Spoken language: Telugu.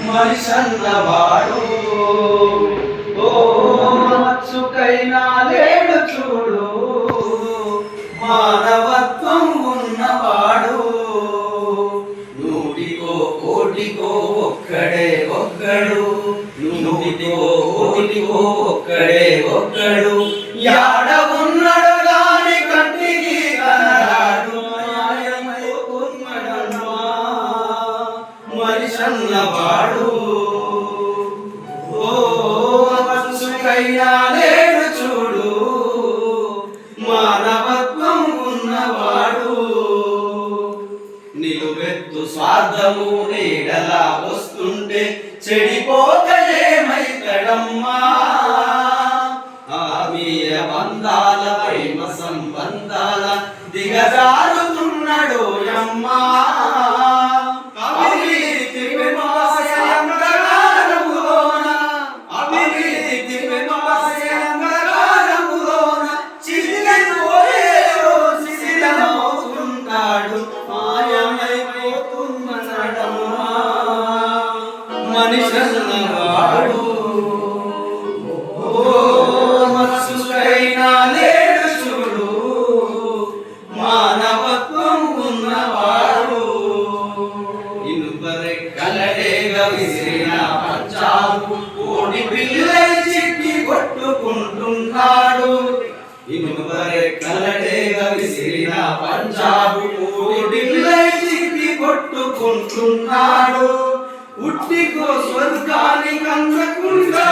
మనిషన్నవాడు ఓ మచ్చుకైనా లేడు చూడు, మానవత్వం ఉన్నవాడు. నూటికో కోటికో ఒక్కడే ఒక్కడు, నూటికో కోటికో ఒక్కడే ఒక్కడు. యాడ ఉన్నాడు గాని కంటికి కనరాడు, మనిషన్నవాడు ఓ మచ్చుకైనా లేడు చూడు, మానవత్వం ఉన్నవాడు. నిలువెత్తు స్వార్థము నీడలా వస్తుంటే చెడిపోక ఏమైతడమ్మా. ఆత్మీయ బంధాల ప్రేమ సంబంధాల దిగజారుతున్నాడు అమ్మా. మనిషన్నవాడు ఓ మచ్చుకైనా లేడు చూడు, మానవత్వం ఉన్నవాడు. ఇనుపరెక్కలడేగ విసిరిన పంచాలు కోడి పిల్లై చిట్టి కొట్టుకుంటున్నాడు. ఇనుపరెక్కలడేగ విసిరిన పంచాలు కోడి పిల్లై చిట్టి కొట్టుకుంటున్నాడు. ఉట్టికో స్వర్గానికి అందకుండా